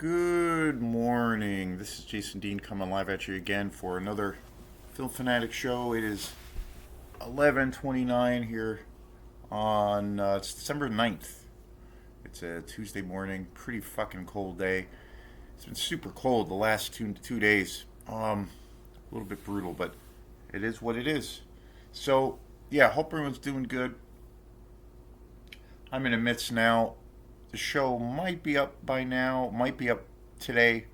Good morning. This is Jason Dean coming live at you again for another Film Fanatic show. It is 11:29 here on it's December 9th. It's a Tuesday morning, pretty fucking cold day. It's been super cold the last two days. A little bit brutal, but it is what it is. So, yeah, hope everyone's doing good. I'm in the midst now. The show might be up by now, might be up today.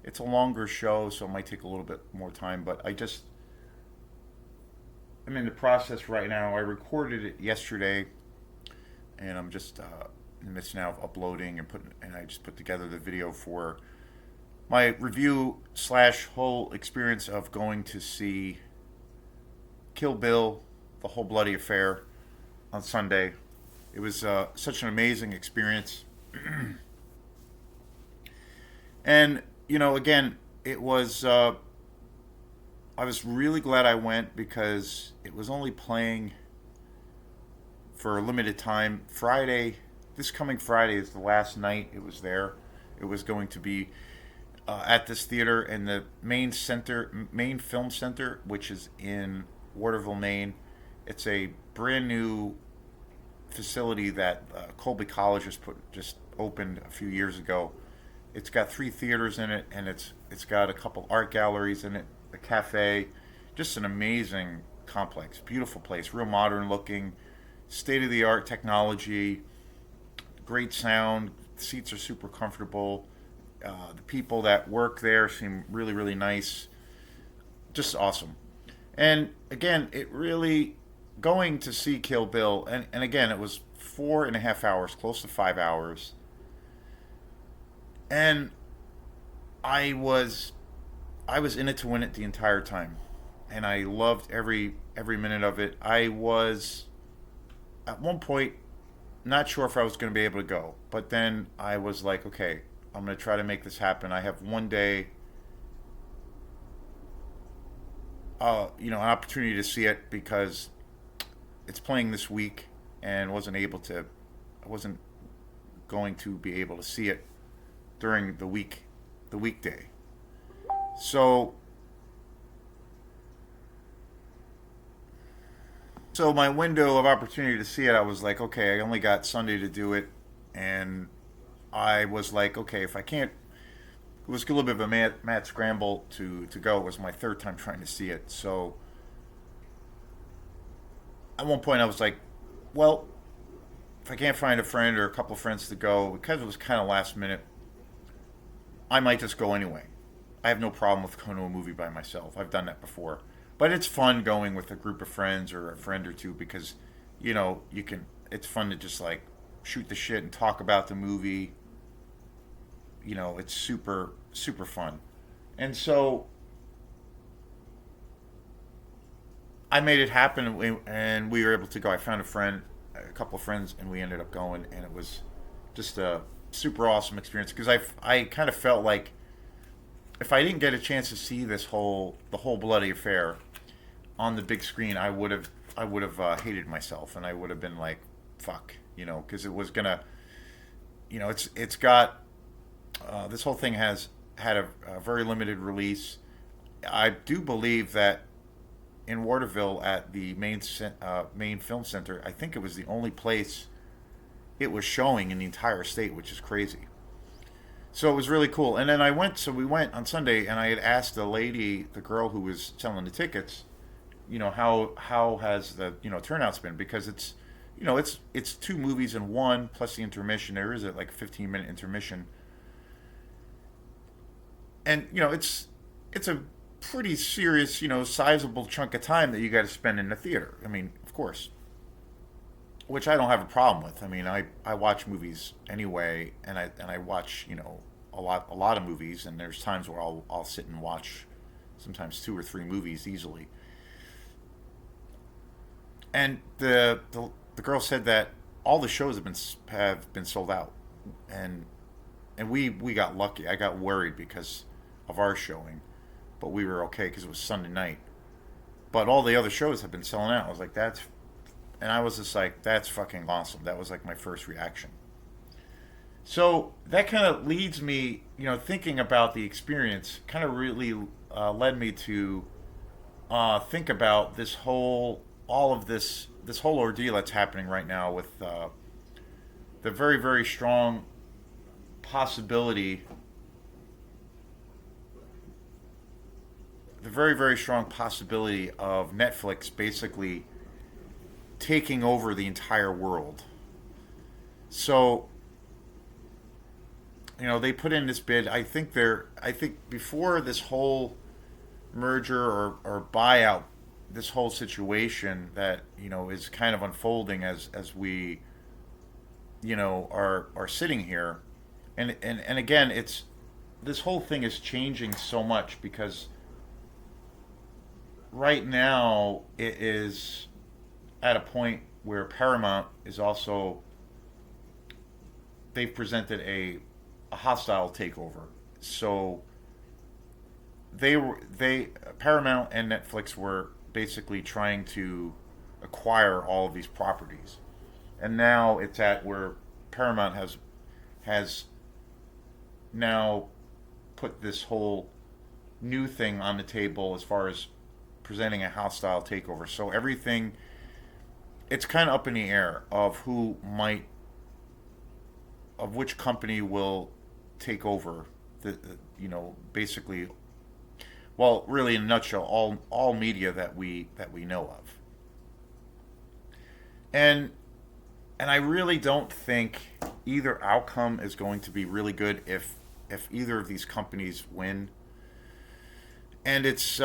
It's a longer show, so it might take a little bit more time, but I'm in the process right now. I recorded it yesterday, and I'm just in the midst now of uploading and I just put together the video for my review slash whole experience of going to see Kill Bill, the whole bloody affair on Sunday. It was such an amazing experience. And, again, it was, I was really glad I went because it was only playing for a limited time. This coming Friday is the last night it was there. It was going to be at this theater in the main film center, which is in Waterville, Maine. It's a brand new facility that Colby College just opened a few years ago. It's got 3 theaters in it, and it's got a couple art galleries in it, a cafe, just an amazing complex, beautiful place, real modern looking, state of the art technology, great sound. The seats are super comfortable. The people that work there seem really really nice, just awesome. And again, it really going to see Kill Bill, and again, it was 4.5 hours, close to 5 hours, and I was I was in it to win it the entire time, and I loved every minute of it. I was at one point not sure if I was going to be able to go, but then I was like, okay, I'm going to try to make this happen. I have one day, an opportunity to see it because it's playing this week, and I wasn't going to be able to see it during the weekday. So my window of opportunity to see it, I was like, okay, I only got Sunday to do it, and I was like, okay, if I can't, it was a little bit of a mad scramble to go. It was my third time trying to see it, so at one point I was like, well, if I can't find a friend or a couple of friends to go, because it was kind of last minute, I might just go anyway. I have no problem with going to a movie by myself. I've done that before. But it's fun going with a group of friends or a friend or two because, it's fun to just like shoot the shit and talk about the movie. It's super, super fun. And so I made it happen, and we were able to go. I found a couple of friends, and we ended up going, and it was just a super awesome experience because I kind of felt like if I didn't get a chance to see the whole bloody affair on the big screen, I would have hated myself, and I would have been like, fuck, because it was gonna, it's got this whole thing has had a very limited release. I do believe that in Waterville at the main film center, I think it was the only place it was showing in the entire state, which is crazy. So it was really cool. And then we went on Sunday, and I had asked the girl who was selling the tickets, how has the turnouts been, because it's 2 movies in one plus the intermission. There is a like 15-minute intermission, and it's a pretty serious, sizable chunk of time that you got to spend in the theater. I mean, of course, which I don't have a problem with. I mean, I watch movies anyway, and I watch a lot of movies, and there's times where I'll sit and watch sometimes 2 or 3 movies easily. And the girl said that all the shows have been sold out, and we got lucky. I got worried because of our showing, but we were okay because it was Sunday night. But all the other shows have been selling out. I was like, and I was just like, that's fucking awesome. That was like my first reaction. So that kind of leads me, thinking about the experience, kind of really led me to think about all of this whole ordeal that's happening right now with the very, very strong possibility, the very, very strong possibility of Netflix basically taking over the entire world. So, they put in this bid. I think before this whole merger or buyout, this whole situation that is kind of unfolding as we are sitting here, and again, it's this whole thing is changing so much because right now it is at a point where Paramount is also they've presented a hostile takeover. So they Paramount and Netflix were basically trying to acquire all of these properties, and now it's at where Paramount has now put this whole new thing on the table as far as presenting a hostile takeover. So everything it's kind of up in the air of which company will take over basically, well, really in a nutshell, all media that we know of. And I really don't think either outcome is going to be really good if either of these companies win. And it's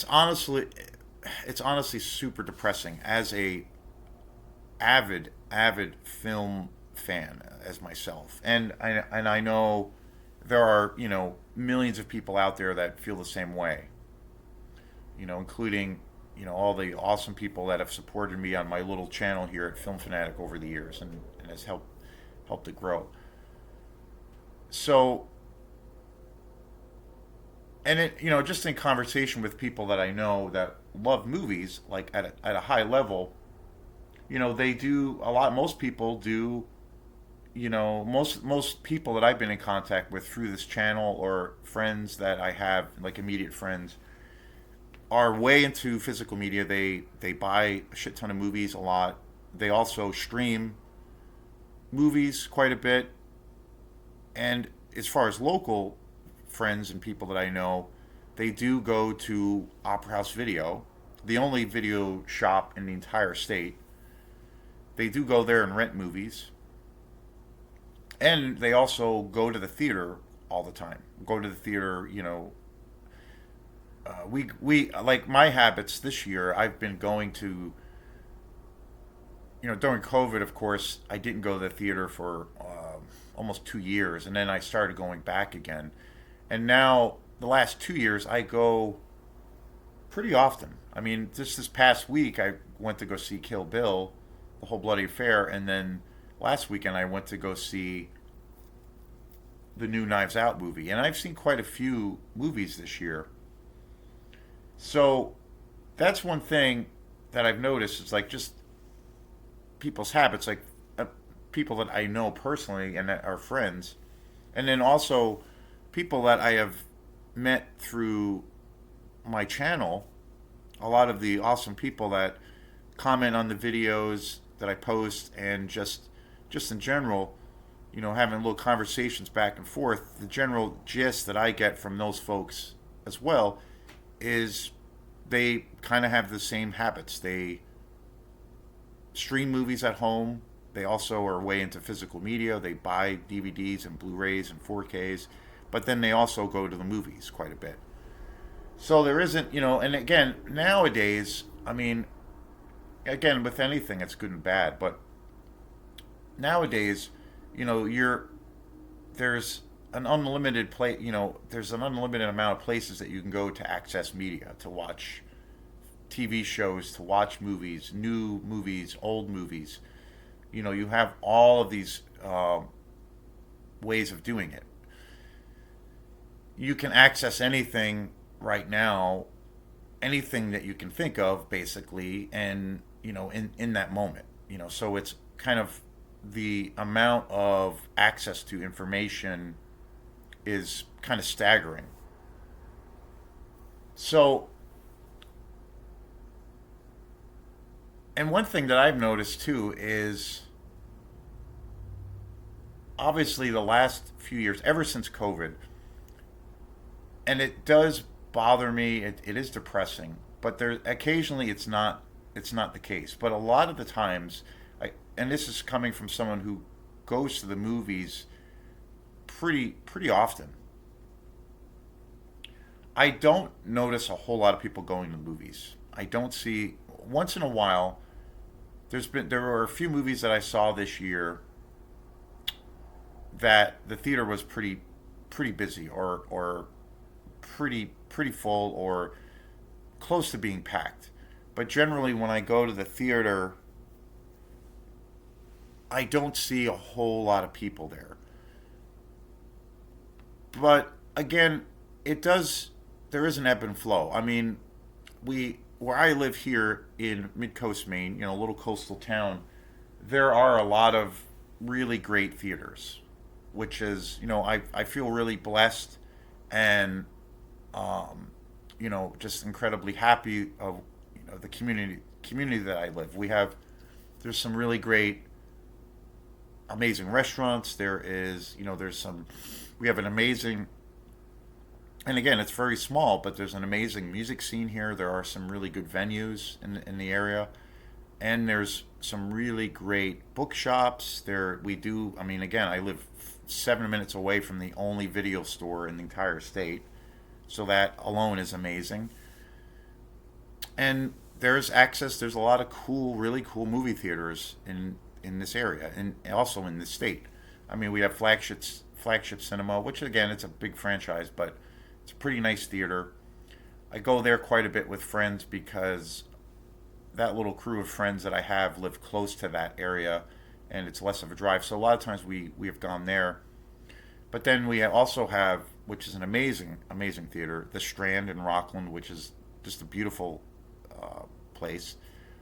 honestly it's honestly super depressing as a avid film fan as myself, and I know there are millions of people out there that feel the same way. Including all the awesome people that have supported me on my little channel here at Film Fanatic over the years, and has helped it grow. So, and it just in conversation with people that I know that love movies like at a high level, they do a lot. Most people do. Most people that I've been in contact with through this channel or friends that I have, like immediate friends, are way into physical media. They buy a shit ton of movies a lot. They also stream movies quite a bit. And as far as local friends and people that I know, they do go to Opera House Video, the only video shop in the entire state. They do go there and rent movies. And they also go to the theater all the time. Go to the theater, we like my habits this year. I've been going to, during COVID, of course, I didn't go to the theater for almost 2 years, and then I started going back again. And now the last 2 years, I go pretty often. I mean, just this past week, I went to go see Kill Bill, the whole bloody affair, and then last weekend I went to go see the new Knives Out movie. And I've seen quite a few movies this year. So that's one thing that I've noticed. It's like just people's habits, like people that I know personally and that are friends, and then also people that I have met through my channel. A lot of the awesome people that comment on the videos that I post, and just in general, having little conversations back and forth. The general gist that I get from those folks as well is they kind of have the same habits. They stream movies at home. They also are way into physical media. They buy DVDs and Blu-rays and 4Ks, but then they also go to the movies quite a bit. So there isn't, and again, nowadays, I mean, again, with anything, it's good and bad, but nowadays, you're there's an unlimited there's an unlimited amount of places that you can go to access media, to watch TV shows, to watch movies, new movies, old movies. You have all of these ways of doing it. You can access anything right now, anything that you can think of, basically, and in that moment. So it's kind of the amount of access to information is kind of staggering. So, and one thing that I've noticed too is obviously the last few years, ever since COVID, and it does bother me. It is depressing, but there occasionally it's not the case. But a lot of the times, and this is coming from someone who goes to the movies pretty often. I don't notice a whole lot of people going to movies. I don't see once in a while. There were a few movies that I saw this year that the theater was pretty busy or pretty full or close to being packed. But generally, when I go to the theater, I don't see a whole lot of people there. But again, it does. There is an ebb and flow. I mean, we where I live here in Mid Coast, Maine, a little coastal town, there are a lot of really great theaters, which is I feel really blessed and just incredibly happy of the community that I live. There's some really great, amazing restaurants. There's some we have an amazing, and again, it's very small, but there's an amazing music scene here. There are some really good venues in the area, and there's some really great bookshops. We do. I mean, again, I live 7 minutes away from the only video store in the entire state, so that alone is amazing. And there's access. There's a lot of really cool movie theaters in this area, and also in this state. I mean, we have flagship cinema, which again, it's a big franchise, but it's a pretty nice theater. I go there quite a bit with friends because that little crew of friends that I have live close to that area, and it's less of a drive. So a lot of times we have gone there. But then we also have, which is an amazing theater, the Strand in Rockland, which is just a beautiful place.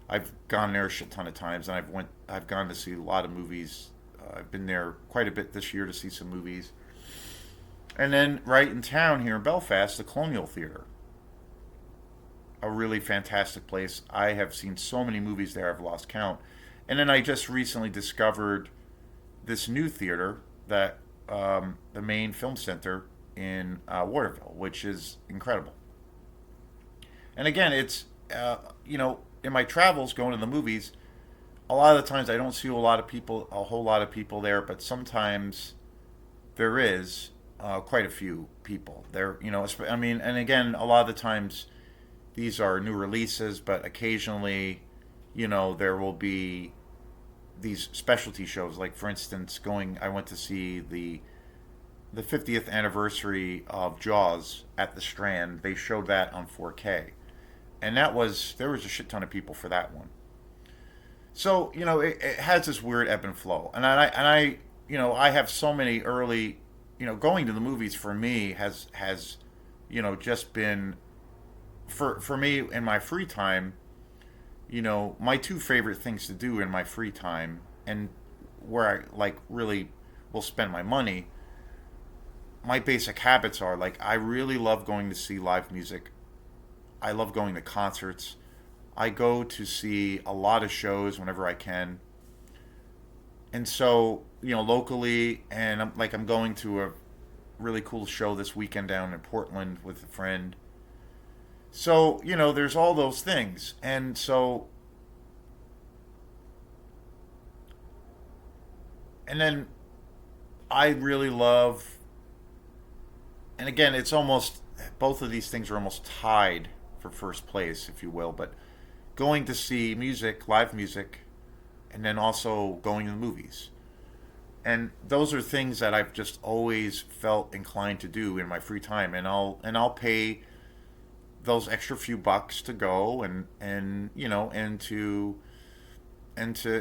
I've gone there a shit ton of times, and I've gone to see a lot of movies. I've been there quite a bit this year to see some movies. And then right in town here in Belfast, the Colonial Theatre, a really fantastic place. I have seen so many movies there, I've lost count. And then I just recently discovered this new theater that the main film center in Waterville, which is incredible. And again, it's in my travels going to the movies, a lot of the times I don't see a whole lot of people there, but sometimes there is quite a few people there. I mean, and again, a lot of the times these are new releases, but occasionally, there will be these specialty shows. Like for instance, I went to see the 50th anniversary of Jaws at the Strand. They showed that on 4K, and there was a shit ton of people for that one. So it has this weird ebb and flow, and I have so many early, going to the movies for me has just been for me in my free time. My two favorite things to do in my free time, and where I like really will spend my money. My basic habits are like I really love going to see live music. I love going to concerts. I go to see a lot of shows whenever I can. And so, locally, and I'm going to a really cool show this weekend down in Portland with a friend. So, there's all those things. And so, and then I really love, and again, it's almost, both of these things are almost tied for first place, if you will, but going to see music, live music, and then also going to the movies. And those are things that I've just always felt inclined to do in my free time, and I'll pay those extra few bucks to go and to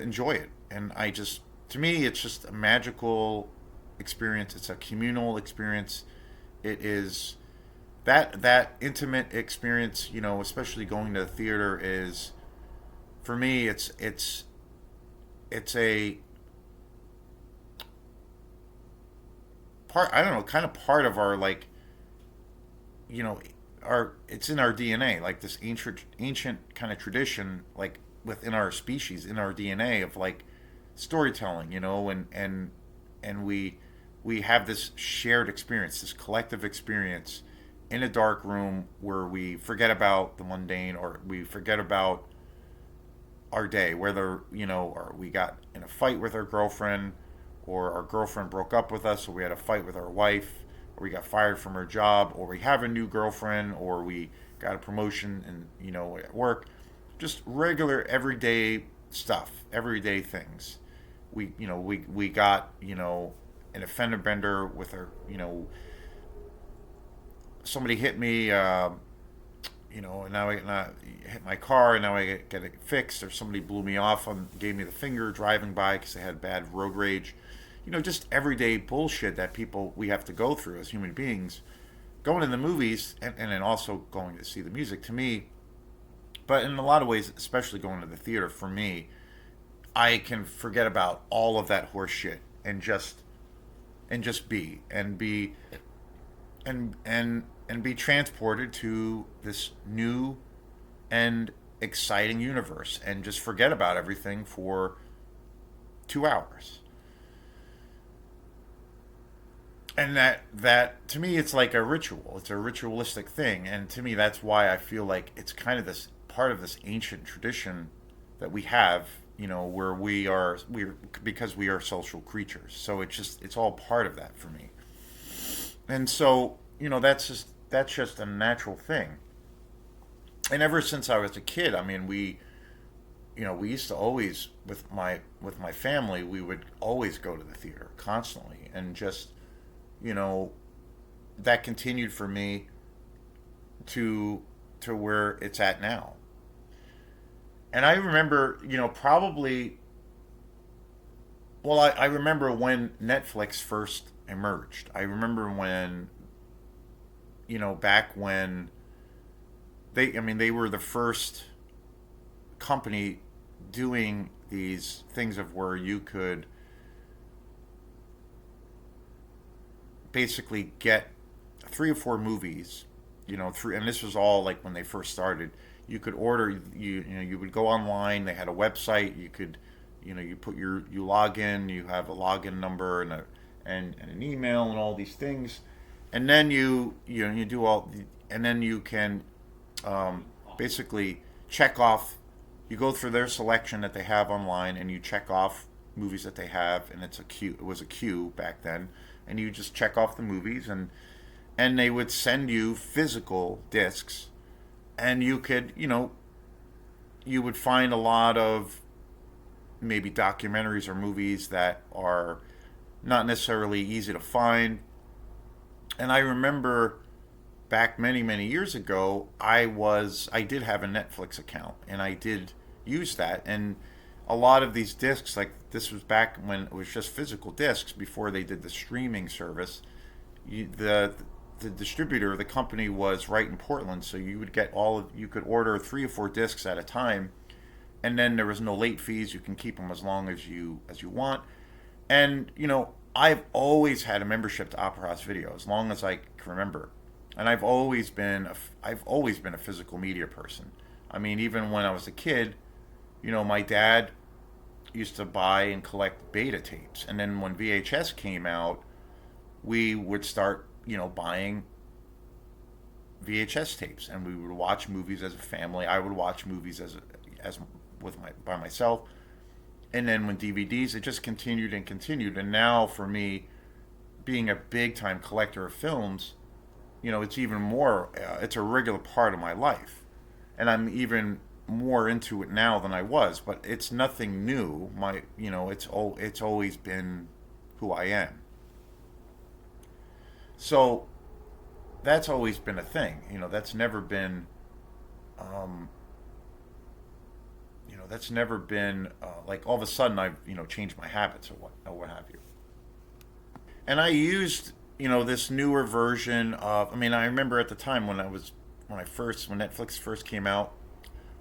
enjoy it. And to me, it's just a magical experience. It's a communal experience. It is that intimate experience, especially going to the theater is, for me, it's a part, I don't know, kind of part of our, like, you know, our, it's in our DNA, like this ancient kind of tradition, like within our species, in our DNA of like storytelling, and we have this shared experience, this collective experience in a dark room where we forget about the mundane, or we forget about our day, whether, or we got in a fight with our girlfriend, or our girlfriend broke up with us, or we had a fight with our wife, or we got fired from our job, or we have a new girlfriend, or we got a promotion and, at work. Just regular everyday stuff, everyday things. We got, an offender bender with our, somebody hit me, and now I hit my car, and now I get it fixed, or somebody blew me off and gave me the finger driving by because they had bad road rage. Just everyday bullshit that we have to go through as human beings. Going to the movies, and then also going to see the music, to me, but in a lot of ways, especially going to the theater, for me, I can forget about all of that horse shit and just be transported to this new and exciting universe, and just forget about everything for 2 hours. And that to me, it's like a ritual. It's a ritualistic thing, and to me, that's why I feel like it's kind of this part of this ancient tradition that we have, where we're because we are social creatures. So it's all part of that for me. And so, that's just a natural thing. And ever since I was a kid, I mean, we used to always, with my family, we would always go to the theater constantly, and just, you know that continued for me to where it's at now. And I remember, probably, well, I remember when Netflix first emerged. I remember when, back when I mean, they were the first company doing these things of where you could basically get 3 or 4 movies, through, and this was all like when they first started. You could order, you would go online. They had a website. You could, you put you log in. You have a login number and an email and all these things, and then you do all, and then you can, basically check off. You go through their selection that they have online, and you check off movies that they have, and it's a queue. It was a queue back then, and you just check off the movies, and they would send you physical discs, and you could, you would find a lot of maybe documentaries or movies that are not necessarily easy to find. And I remember back many many years ago, I did have a Netflix account, and I did use that. And a lot of these discs, like, this was back when it was just physical discs before they did the streaming service. The distributor, the company, was right in Portland, so you would get you could order 3 or 4 discs at a time, and then there was no late fees. You can keep them as long as you want. And I've always had a membership to Opera House Video as long as I can remember, and I've always been a physical media person. I mean, even when I was a kid, my dad used to buy and collect beta tapes, and then when VHS came out, we would start, buying VHS tapes, and we would watch movies as a family. I would watch movies as by myself, and then when DVDs, it just continued and continued. And now for me, being a big time collector of films, it's even more. It's a regular part of my life, and I'm even more into it now than I was. But it's nothing new. It's always been who I am. So that's always been a thing. Um, that's never been like all of a sudden I've changed my habits, or what have you. And I used this newer version of. I mean, I remember at the time when Netflix first came out,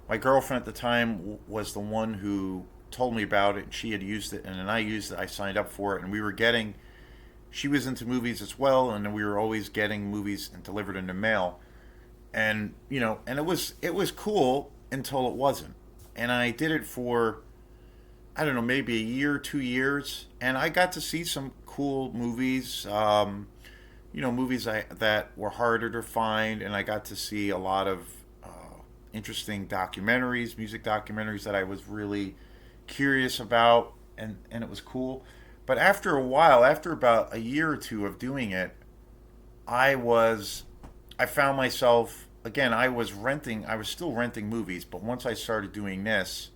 my girlfriend at the time was the one who told me about it. She had used it, and then I used it. I signed up for it, and she was into movies as well, and we were always getting movies delivered in the mail. And and it was cool until it wasn't. And I did it for, I don't know, maybe a year, 2 years, and I got to see some cool movies. Movies that were harder to find, and I got to see a lot of interesting documentaries, music documentaries that I was really curious about, and it was cool. But after a while, after about a year or two of doing it, I was I found myself again. I was still renting movies, but once I started doing this,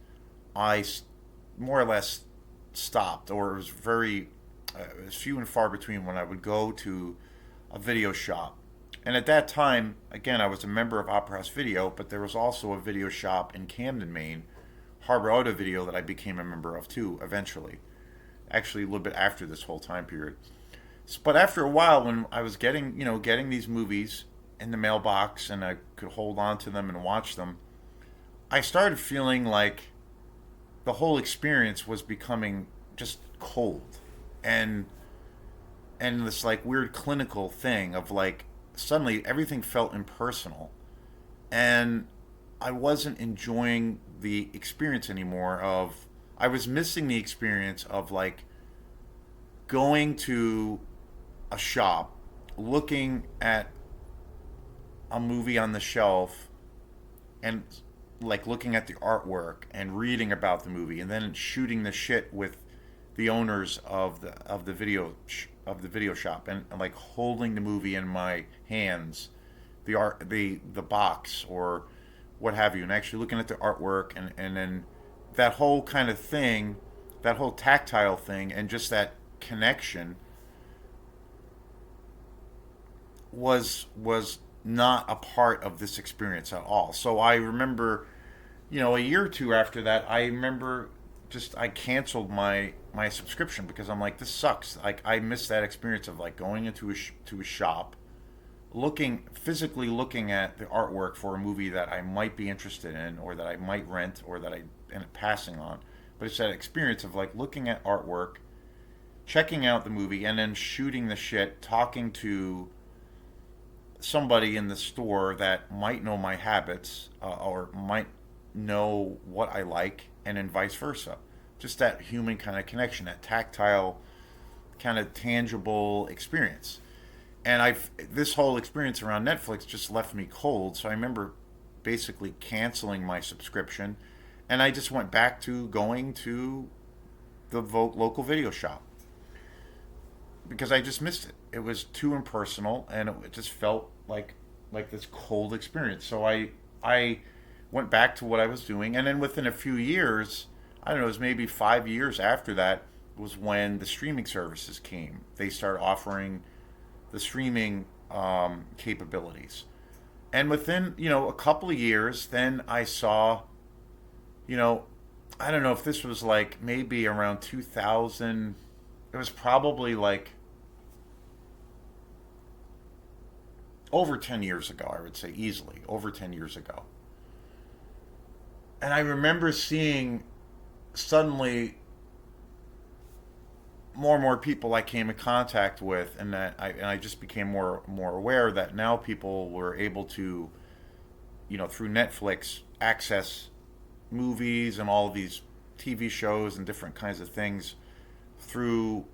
I more or less stopped, or it was it was few and far between when I would go to a video shop. And at that time, again, I was a member of Opera House Video, but there was also a video shop in Camden, Maine, Harbor Auto Video, that I became a member of too, eventually. Actually, a little bit after this whole time period. But after a while, when I was getting these movies in the mailbox and I could hold on to them and watch them, I started feeling like the whole experience was becoming just cold, and this like weird clinical thing of like suddenly everything felt impersonal, and I wasn't enjoying the experience anymore. Of I was missing the experience of like going to a shop, looking at a movie on the shelf, and like looking at the artwork and reading about the movie, and then shooting the shit with the owners of the video shop, and like holding the movie in my hands, the box or what have you, and actually looking at the artwork, and then that whole kind of thing, that whole tactile thing, and just that connection was not a part of this experience at all. So I remember, a year or two after that, I remember just I canceled my subscription because I'm like, this sucks. Like I missed that experience of like going into to a shop, physically looking at the artwork for a movie that I might be interested in, or that I might rent, or that I end up passing on. But it's that experience of like looking at artwork, checking out the movie, and then shooting the shit, talking to somebody in the store that might know my habits, or might know what I like, and then vice versa. Just that human kind of connection, that tactile, kind of tangible experience. And this whole experience around Netflix just left me cold. So I remember basically canceling my subscription, and I just went back to going to the local video shop because I just missed it. It was too impersonal, and it just felt like this cold experience. So I went back to what I was doing, and then within a few years, I don't know, it was maybe 5 years after that, was when the streaming services came. They started offering the streaming capabilities, and within a couple of years, then I saw, I don't know if this was like maybe around 2000. It was probably like over 10 years ago, I would say, easily over 10 years ago. And I remember seeing suddenly more and more people I came in contact with, and that I just became more aware that now people were able to, through Netflix, access movies and all of these TV shows and different kinds of things through,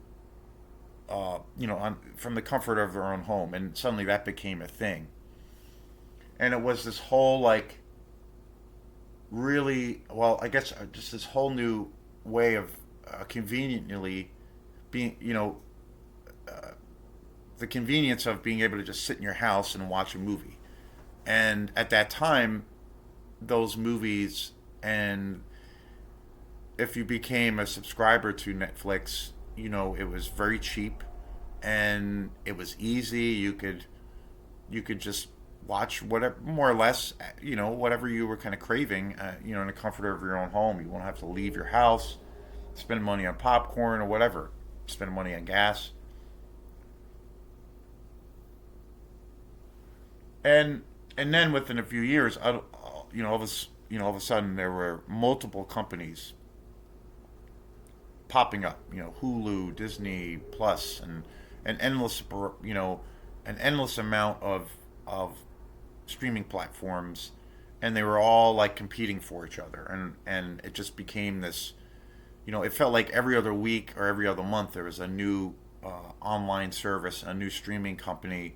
from the comfort of their own home, and suddenly that became a thing. And it was this whole like really, well, I guess just this whole new way of conveniently being, the convenience of being able to just sit in your house and watch a movie. And at that time, those movies, and if you became a subscriber to Netflix, it was very cheap, and it was easy. You could just watch whatever, more or less, whatever you were kind of craving, in the comfort of your own home. You won't have to leave your house, spend money on popcorn or whatever, spend money on gas. And then within a few years, all of a sudden there were multiple companies popping up, Hulu, Disney Plus, and an endless, you know, an endless amount of streaming platforms, and they were all like competing for each other, and it just became this. You know, it felt like every other week or every other month there was a new online service, a new streaming company,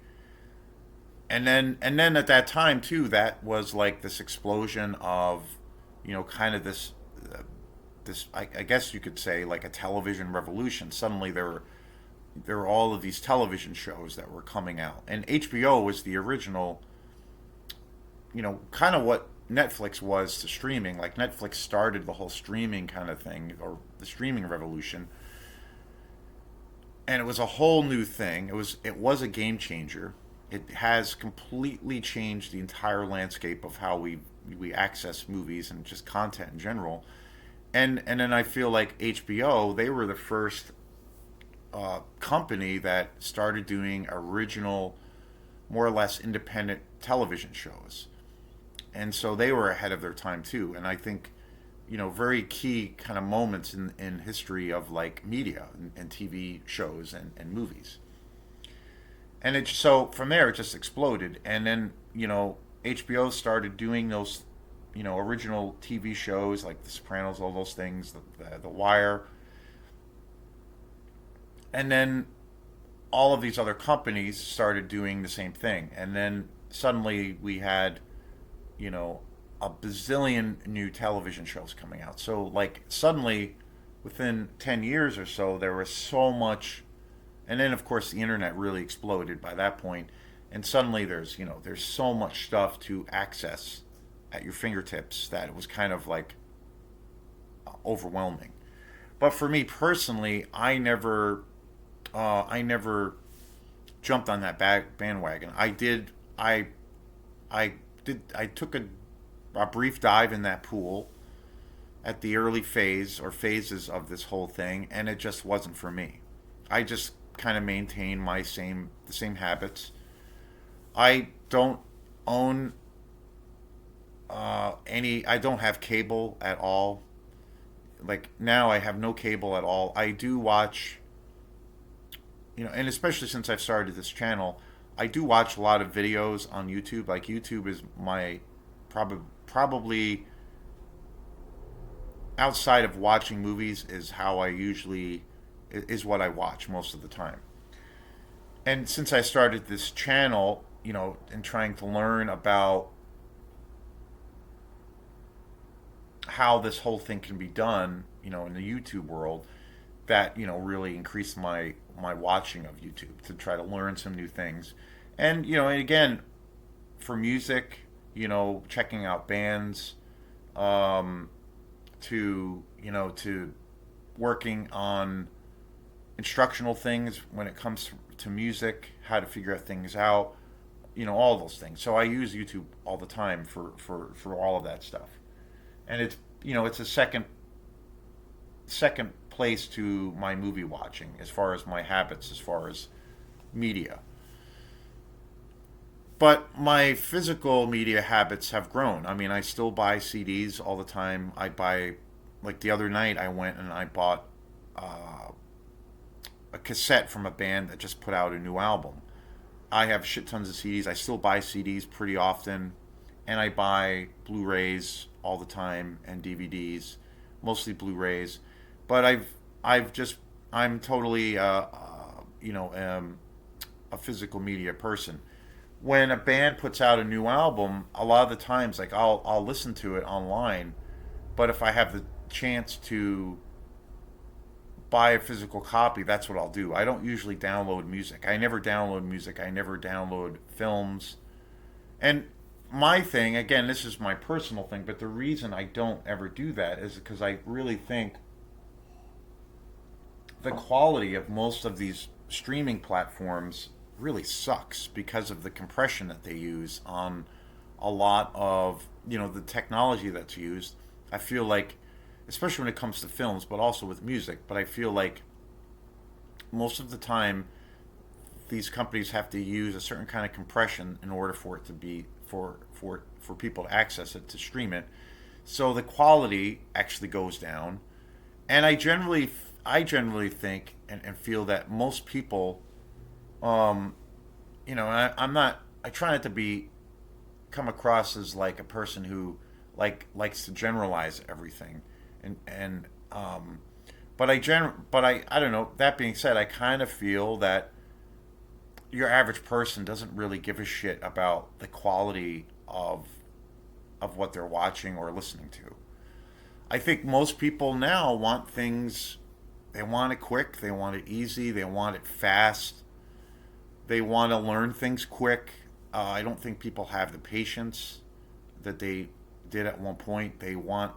and then at that time too, that was like this explosion of, you know, kind of this I guess you could say like a television revolution. Suddenly there were all of these television shows that were coming out, and HBO was the original, you know, kind of what Netflix was to streaming. Like Netflix started the whole streaming kind of thing, or the streaming revolution, and it was a whole new thing. It was a game changer. It has completely changed the entire landscape of how we access movies and just content in general. And then I feel like HBO, they were the first company that started doing original, more or less independent television shows, and so they were ahead of their time too. And I think, you know, very key kind of moments in history of like media and TV shows and movies. And it so from there it just exploded, and then, you know, HBO started doing those, you know, original TV shows like The Sopranos, all those things, the Wire, and then all of these other companies started doing the same thing, and then suddenly we had, you know, a bazillion new television shows coming out. So like suddenly within 10 years or so there was so much, and then of course the internet really exploded by that point, and suddenly there's, you know, there's so much stuff to access at your fingertips that it was kind of like overwhelming. But for me personally, I never jumped on that bandwagon. I took a brief dive in that pool at the early phase or phases of this whole thing, and it just wasn't for me. I just kind of maintain the same habits. I don't own any. I don't have cable at all. Like now, I have no cable at all. I do watch, you know, and especially since I've started this channel, I do watch a lot of videos on YouTube. Like YouTube is my probably outside of watching movies is how I usually is what I watch most of the time. And since I started this channel, you know, and trying to learn about how this whole thing can be done, you know, in the YouTube world, that, you know, really increased my watching of YouTube to try to learn some new things. And, you know, and again, for music, you know, checking out bands, um, to, you know, to working on instructional things when it comes to music, how to figure out things out, you know, all those things. So I use YouTube all the time for all of that stuff. And it's, you know, it's a second place to my movie watching as far as my habits, as far as media. But my physical media habits have grown. I mean, I still buy CDs all the time. I buy, like the other night, I went and I bought uh, a cassette from a band that just put out a new album. I have shit tons of CDs. I still buy CDs pretty often, and I buy Blu-rays all the time and DVDs, mostly Blu-rays. But I've just I'm totally you know, a physical media person. When a band puts out a new album, a lot of the times, like I'll listen to it online, but if I have the chance to buy a physical copy, that's what I'll do. I don't usually download music. I never download music. I never download films. And my thing, again, this is my personal thing, but the reason I don't ever do that is because I really think the quality of most of these streaming platforms really sucks because of the compression that they use on a lot of, you know, the technology that's used. I feel like, especially when it comes to films, but also with music, but I feel like most of the time these companies have to use a certain kind of compression in order for it to be for people to access it, to stream it. So the quality actually goes down, and I generally think and feel that most people Um, I'm not. I try not to be come across as like a person who likes to generalize everything, and but I don't know. That being said, I kind of feel that your average person doesn't really give a shit about the quality of what they're watching or listening to. I think most people now want things. They want it quick. They want it easy. They want it fast. They want to learn things quick. I don't think people have the patience that they did at one point. They want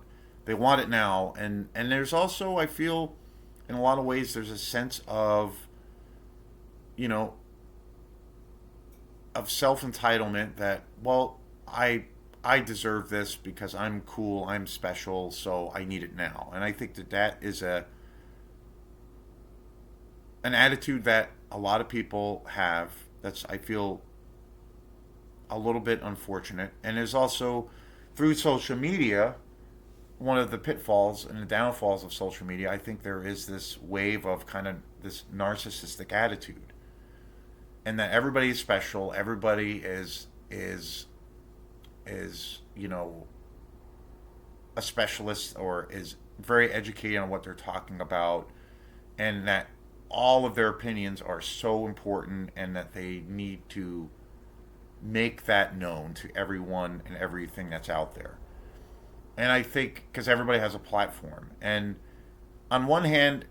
it now, and there's also, I feel, in a lot of ways there's a sense of, you know of self entitlement that, well, I deserve this because I'm cool, I'm special, so I need it now. And I think that that is a an attitude that a lot of people have. That's, I feel, a little bit unfortunate. And there's also, through social media, one of the pitfalls and the downfalls of social media, I think there is this wave of kind of this narcissistic attitude, and that everybody is special, everybody is a specialist or is very educated on what they're talking about, and that all of their opinions are so important and that they need to make that known to everyone and everything that's out there. And I think because everybody has a platform, and on one hand,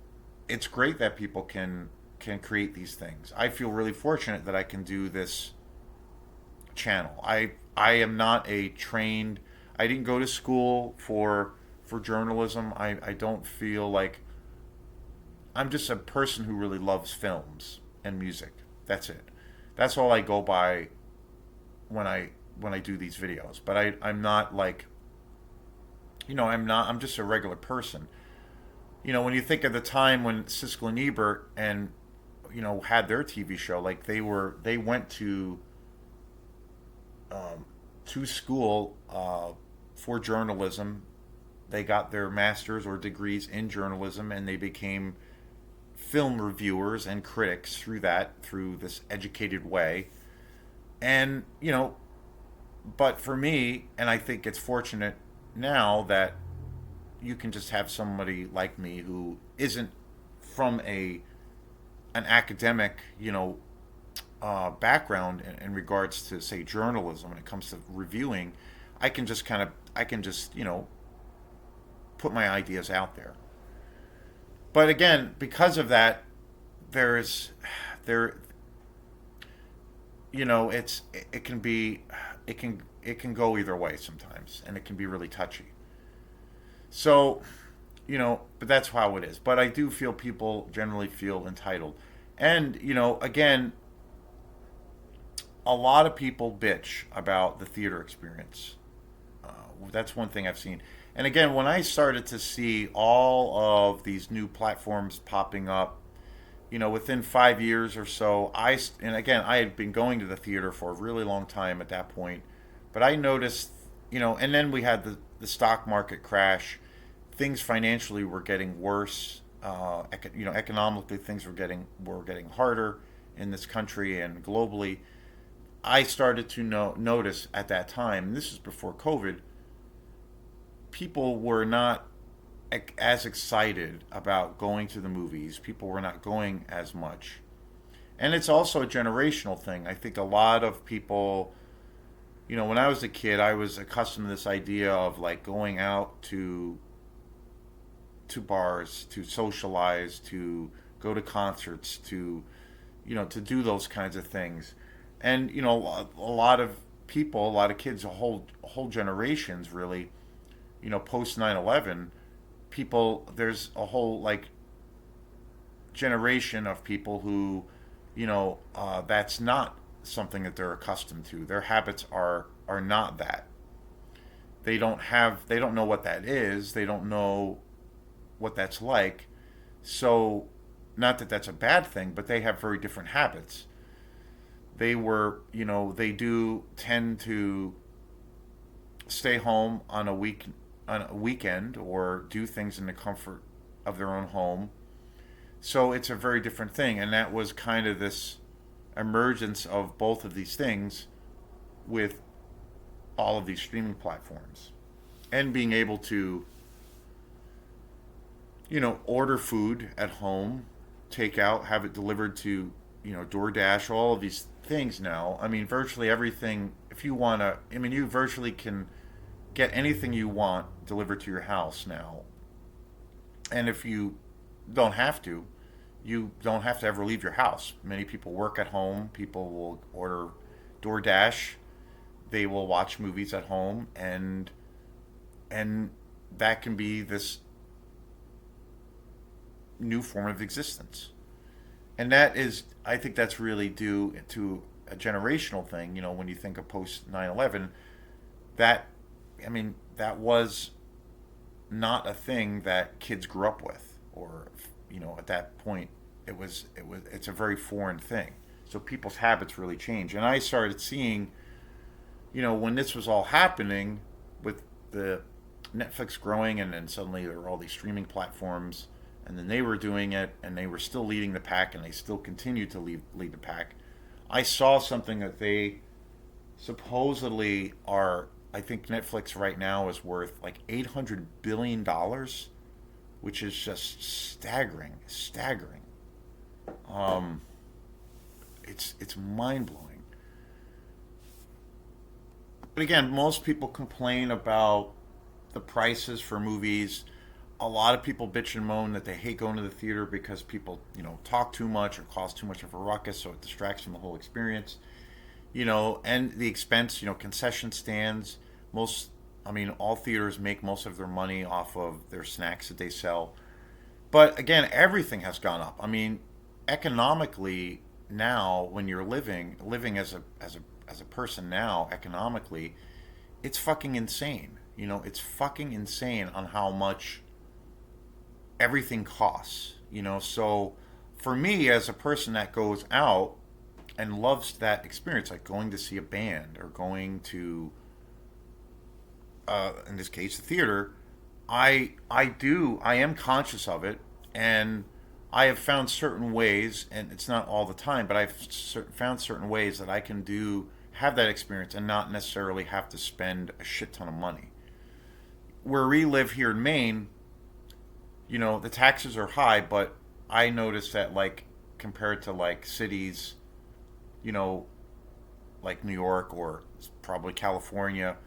it's great that people can create these things. I feel really fortunate that I can do this channel. I am not a trained. I didn't go to school for journalism. I don't feel like I'm just a person who really loves films and music. That's it. That's all I go by when I do these videos. But I'm not like, I'm just a regular person. When you think of the time when Siskel and Ebert and had their TV show, like they went to school for journalism. They got their masters or degrees in journalism, and they became film reviewers and critics through this educated way. And but for me, and I think it's fortunate now that you can just have somebody like me who isn't from a an academic, background in regards to, say, journalism. When it comes to reviewing, I can just put my ideas out there. But again, because of that, there's there it can be it can go either way sometimes, and it can be really touchy. So, but that's how it is. But I do feel people generally feel entitled. And, again, a lot of people bitch about the theater experience. That's one thing I've seen. And again, when I started to see all of these new platforms popping up, within 5 years or so, and again, I had been going to the theater for a really long time at that point, but I noticed, and then we had the stock market crash. Things financially were getting worse. Economically, things were getting harder in this country and globally. I started to notice at that time, and this is before COVID, people were not as excited about going to the movies. People were not going as much. And it's also a generational thing. I think a lot of people, when I was a kid, I was accustomed to this idea of like going out to bars, to socialize, to go to concerts, to do those kinds of things. And a lot of people, a lot of kids, a whole generations really, post 9/11, people, there's a whole like generation of people who, that's not something that they're accustomed to. Their habits are not that. They don't know what that is. They don't know what that's like. So, not that that's a bad thing, but they have very different habits. They do tend to stay home on a weekend or do things in the comfort of their own home. So it's a very different thing, and that was kind of this. emergence of both of these things with all of these streaming platforms and being able to, order food at home, take out, have it delivered to, DoorDash, all of these things now. I mean, virtually everything, if you want to, I mean, you virtually can get anything you want delivered to your house now. And if you don't have to, you don't have to ever leave your house. Many people work at home. People will order DoorDash. They will watch movies at home, and that can be this new form of existence. And that is, I think that's really due to a generational thing. When you think of post 9/11, that, I mean, that was not a thing that kids grew up with, or at that point, it's a very foreign thing. So people's habits really change, and I started seeing, when this was all happening with the Netflix growing, and then suddenly there were all these streaming platforms, and then they were doing it, and they were still leading the pack, and they still continued to lead the pack. I saw something that they supposedly are. I think Netflix right now is worth like $800 billion, which is just staggering, staggering. Um, it's mind blowing. But again, most people complain about the prices for movies. A lot of people bitch and moan that they hate going to the theater because people, talk too much or cause too much of a ruckus, so it distracts from the whole experience. And the expense, concession stands. I mean, all theaters make most of their money off of their snacks that they sell. But again, everything has gone up. I mean, economically now, when you're living as a person now, economically, it's fucking insane. It's fucking insane on how much everything costs. So for me, as a person that goes out and loves that experience, like going to see a band or going to, in this case, the theater, I am conscious of it, and I have found certain ways, and it's not all the time, but I've found certain ways that I can have that experience and not necessarily have to spend a shit ton of money. Where we live here in Maine, the taxes are high, but I noticed that, like, compared to like cities, you know, like New York or probably California,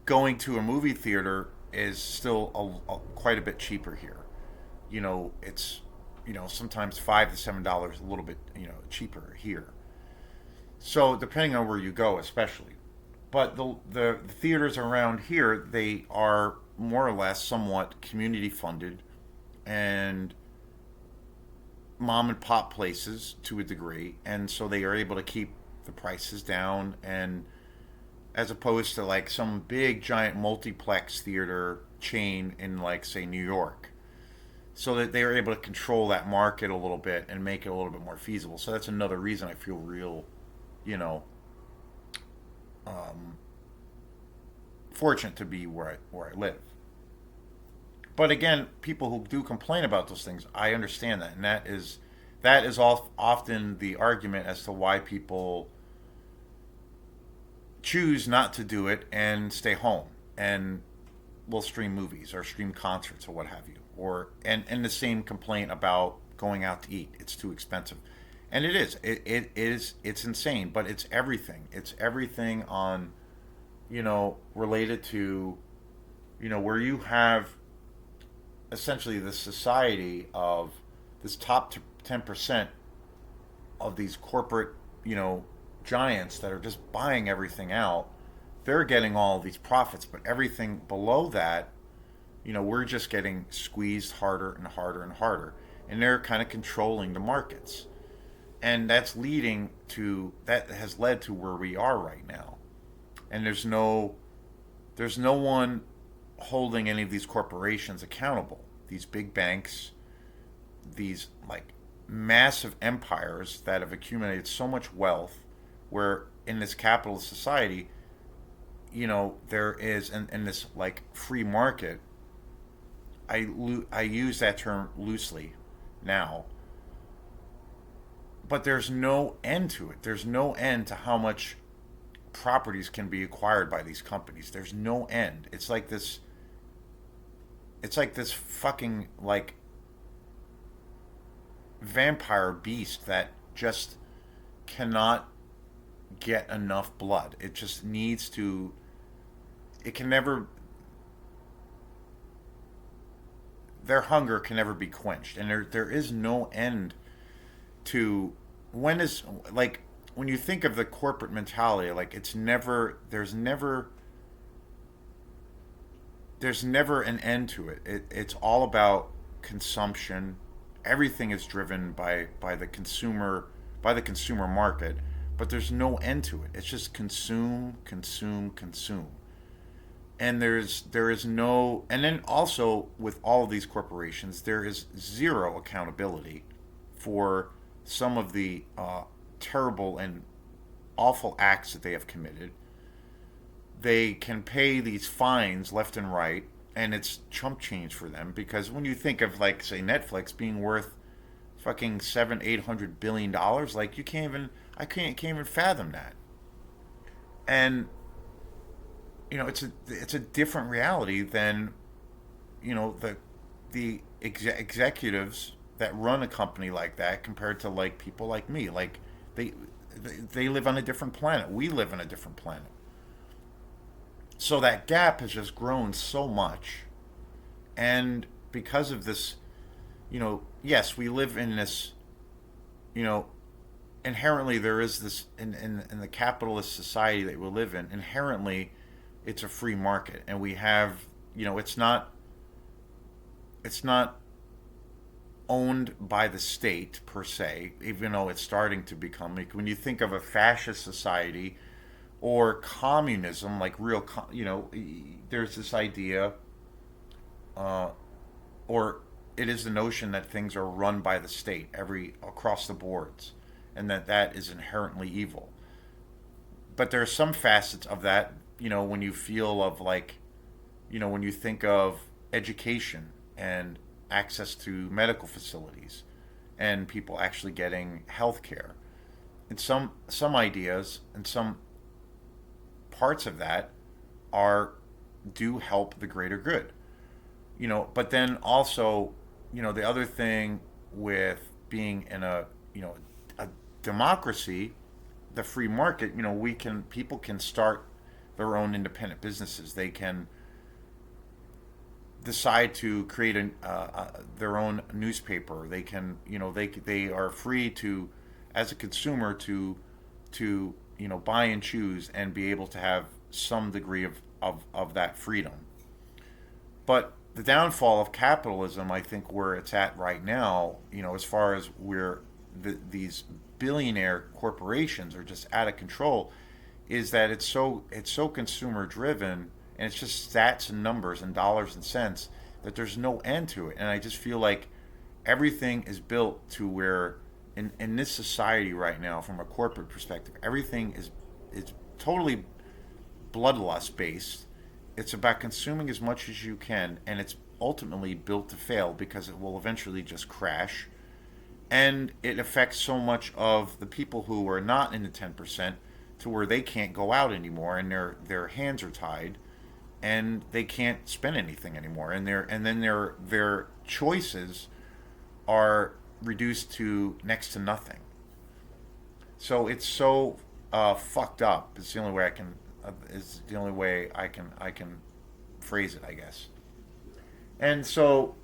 going to a movie theater is still quite a bit cheaper here. It's sometimes $5 to $7, a little bit cheaper here. So depending on where you go, especially, but the theaters around here, they are more or less somewhat community funded and mom and pop places to a degree, and so they are able to keep the prices down, and as opposed to like some big giant multiplex theater chain in, like, say, New York, so that they are able to control that market a little bit and make it a little bit more feasible. So that's another reason I feel real, you know, um, fortunate to be where I live. But again, people who do complain about those things, I understand that, and that is often the argument as to why people choose not to do it and stay home and will stream movies or stream concerts or what have you, or and the same complaint about going out to eat. It's too expensive, and it's insane, but it's everything on, related to, where you have essentially the society of this top 10% of these corporate, giants that are just buying everything out. They're getting all these profits, but everything below that, we're just getting squeezed harder and harder and harder. And they're kind of controlling the markets. And that has led to where we are right now. And there's no one holding any of these corporations accountable. These big banks, these like massive empires that have accumulated so much wealth, where in this capitalist society, there is in this like free market. I use that term loosely now. but there's no end to it. There's no end to how much properties can be acquired by these companies. There's no end. It's like this fucking like vampire beast that just cannot get enough blood. It just needs to, it can never, their hunger can never be quenched. And there is no end to when is, like, when you think of the corporate mentality, like, there's never an end to it. It's all about consumption. Everything is driven by the consumer market, but there's no end to it. It's just consume, consume, consume. And there is no, and then also with all of these corporations, there is zero accountability for some of the terrible and awful acts that they have committed. They can pay these fines left and right, and it's chump change for them, because when you think of, like, say, Netflix being worth fucking 700-800 billion dollars, like, you can't even, can't even fathom that. And it's a different reality than the executives that run a company like that, compared to, like, people like me. Like, they they live on a different planet. We live on a different planet. So that gap has just grown so much. And because of this, yes, we live in this, you know, inherently there is this, in the capitalist society that we live in, inherently it's a free market. And we have, it's not owned by the state per se, even though it's starting to become, like, when you think of a fascist society or communism, like real, there's this idea, uh, or it is the notion that things are run by the state every across the boards, and that is inherently evil. But there are some facets of that, when you feel of, like, when you think of education and access to medical facilities and people actually getting health care, and some ideas and some parts of that are do help the greater good. But then also, the other thing with being in a democracy, the free market, people can start their own independent businesses. They can decide to create their own newspaper. They can, they are free to, as a consumer, to buy and choose and be able to have some degree of that freedom. But the downfall of capitalism, I think, where it's at right now, as far as where these billionaire corporations are just out of control, is that it's so consumer driven, and it's just stats and numbers and dollars and cents, that there's no end to it. And I just feel like everything is built to where, in this society right now, from a corporate perspective, everything is totally bloodlust based. It's about consuming as much as you can, and it's ultimately built to fail, because it will eventually just crash. And it affects so much of the people who are not in the 10%, to where they can't go out anymore, and their hands are tied, and they can't spend anything anymore, and then their choices are reduced to next to nothing. So it's so fucked up. It's the only way I can. Is the only way I can phrase it, I guess. And so,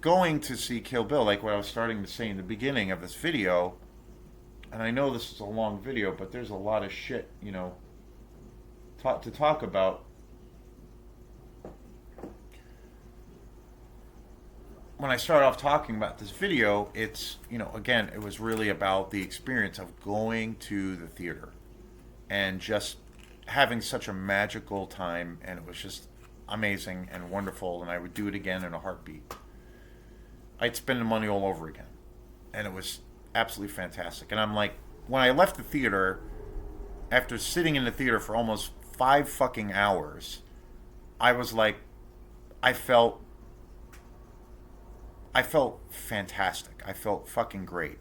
going to see Kill Bill, like what I was starting to say in the beginning of this video, and I know this is a long video, but there's a lot of shit, to talk about. When I start off talking about this video, it's, again, it was really about the experience of going to the theater and just having such a magical time, and it was just amazing and wonderful, and I would do it again in a heartbeat. I'd spend the money all over again, and it was absolutely fantastic. And I'm like, when I left the theater, after sitting in the theater for almost 5 fucking hours, I was like, I felt I felt fantastic. I felt fucking great.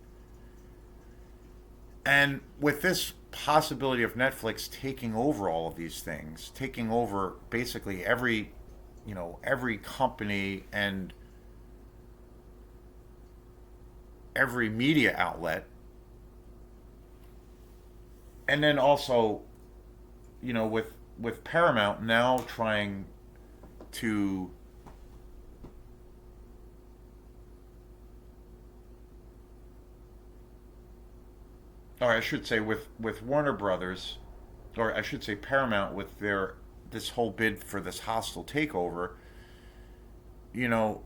And with this possibility of Netflix taking over all of these things, taking over basically every, every company and every media outlet, and then also, with Paramount now trying to, or I should say, with Warner Brothers, or I should say Paramount, with their this whole bid for this hostile takeover, you know,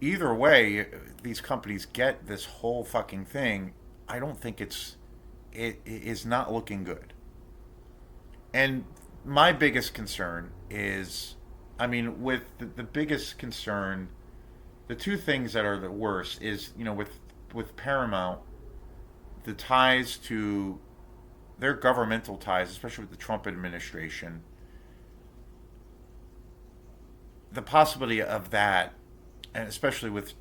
either way, these companies get this whole fucking thing. I don't think it is not looking good. And my biggest concern is, I mean, with the biggest concern, the two things that are the worst is, with Paramount, the ties to their governmental ties, especially with the Trump administration, the possibility of that, and especially with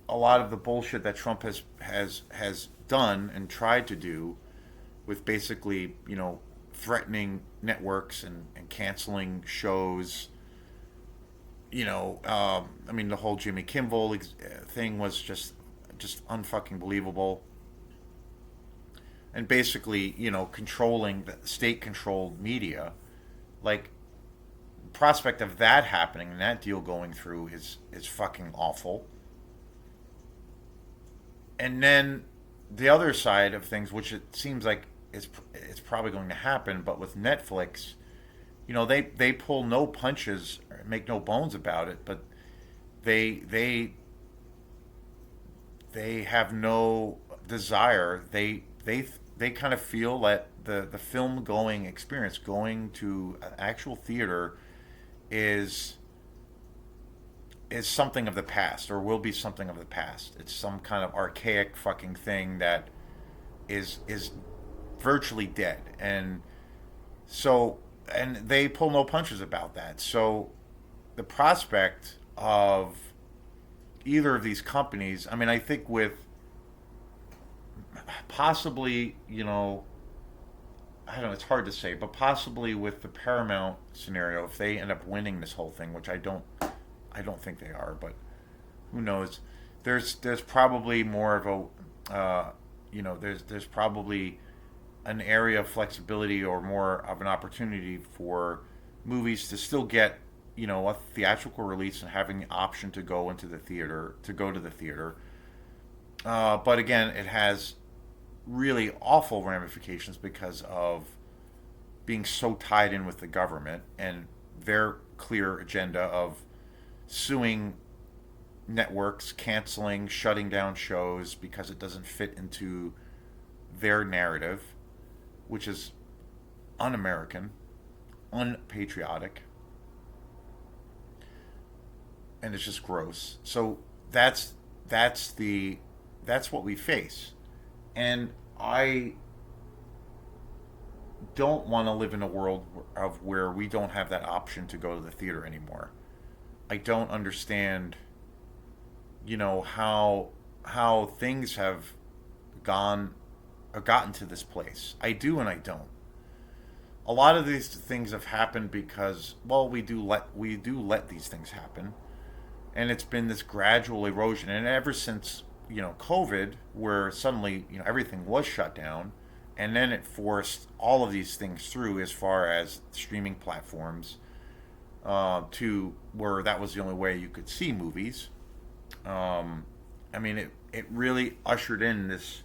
a lot of the bullshit that Trump has done and tried to do, with basically threatening networks and canceling shows. I mean, the whole Jimmy Kimmel thing was just unfucking believable, and basically controlling the state controlled media. Like, prospect of that happening and that deal going through is fucking awful. And then the other side of things, which it seems like it's probably going to happen, but with Netflix, they pull no punches, make no bones about it, but they they they have no desire. They kind of feel that the film going experience, going to an actual theater, is is something of the past, or will be something of the past. It's some kind of archaic fucking thing that is virtually dead. So and they pull no punches about that. So the prospect of either of these companies, I mean, I think with possibly, I don't know, it's hard to say, but possibly with the Paramount scenario, if they end up winning this whole thing, which I don't think they are, but who knows? There's probably more of there's probably an area of flexibility, or more of an opportunity for movies to still get a theatrical release and having the option to go into the theater, to go to the theater. But again, it has really awful ramifications because of being so tied in with the government and their clear agenda of suing networks, canceling, shutting down shows because it doesn't fit into their narrative, which is un-American, unpatriotic, and it's just gross. So that's the that's what we face. And I don't want to live in a world of where we don't have that option to go to the theater anymore. I don't understand, how things have gone gotten to this place. I do and I don't. A lot of these things have happened because, well, we do let these things happen, and it's been this gradual erosion. And ever since COVID, where suddenly everything was shut down, and then it forced all of these things through, as far as streaming platforms, to where that was the only way you could see movies. I mean, it really ushered in this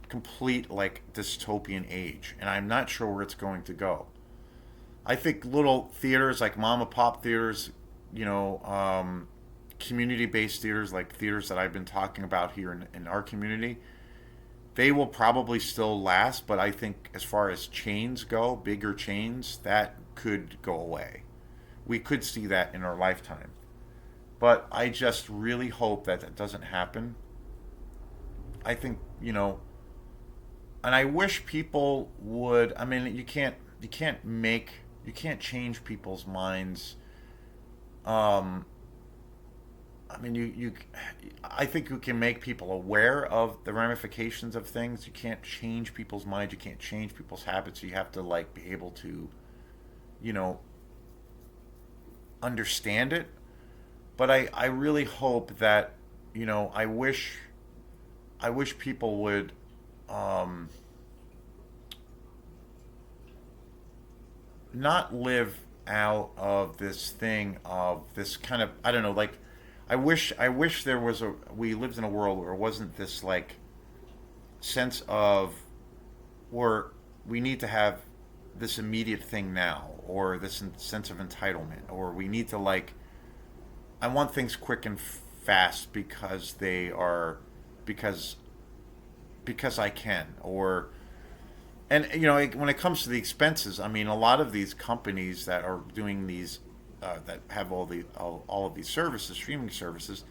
complete, like, dystopian age, and I'm not sure where it's going to go. I think little theaters, like mom and pop theaters, you know, community based theaters, like theaters that I've been talking about here in our community, they will probably still last, but I think as far as chains go, bigger chains, that could go away. We could see that in our lifetime. But I just really hope that that doesn't happen. I think, and I wish people would. I mean, you can't change people's minds, um, I mean, I think you can make people aware of the ramifications of things. You can't change people's minds. You can't change people's habits. You have to like be able to, you know, understand it. But I really hope that, I wish people would, um, not live out of this thing of this kind of, I don't know, like, I wish there was a we lived in a world where it wasn't this like sense of where we need to have this immediate thing now, or this sense of entitlement, or we need to like, I want things quick and fast because they are, because I can, or, and when it comes to the expenses, I mean, a lot of these companies that are doing these, that have all of these services, streaming services,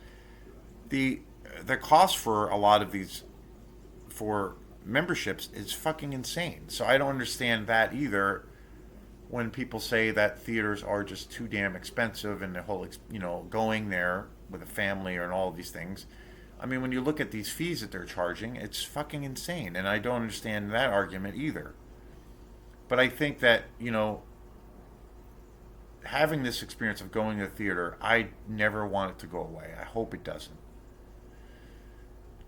the the cost for a lot of these, for memberships, is fucking insane. So I don't understand that either. When people say that theaters are just too damn expensive, and the whole, going there with a family or and all of these things. I mean, when you look at these fees that they're charging, it's fucking insane, and I don't understand that argument either. But I think that, having this experience of going to the theater, I never want it to go away. I hope it doesn't.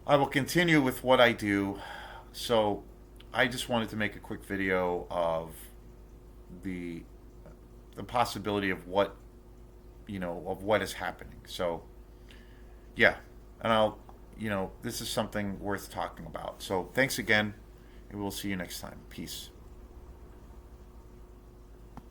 I will continue with what I do. So I just wanted to make a quick video of the the possibility of what, of what is happening. So yeah, and this is something worth talking about. So thanks again, and we'll see you next time. Peace.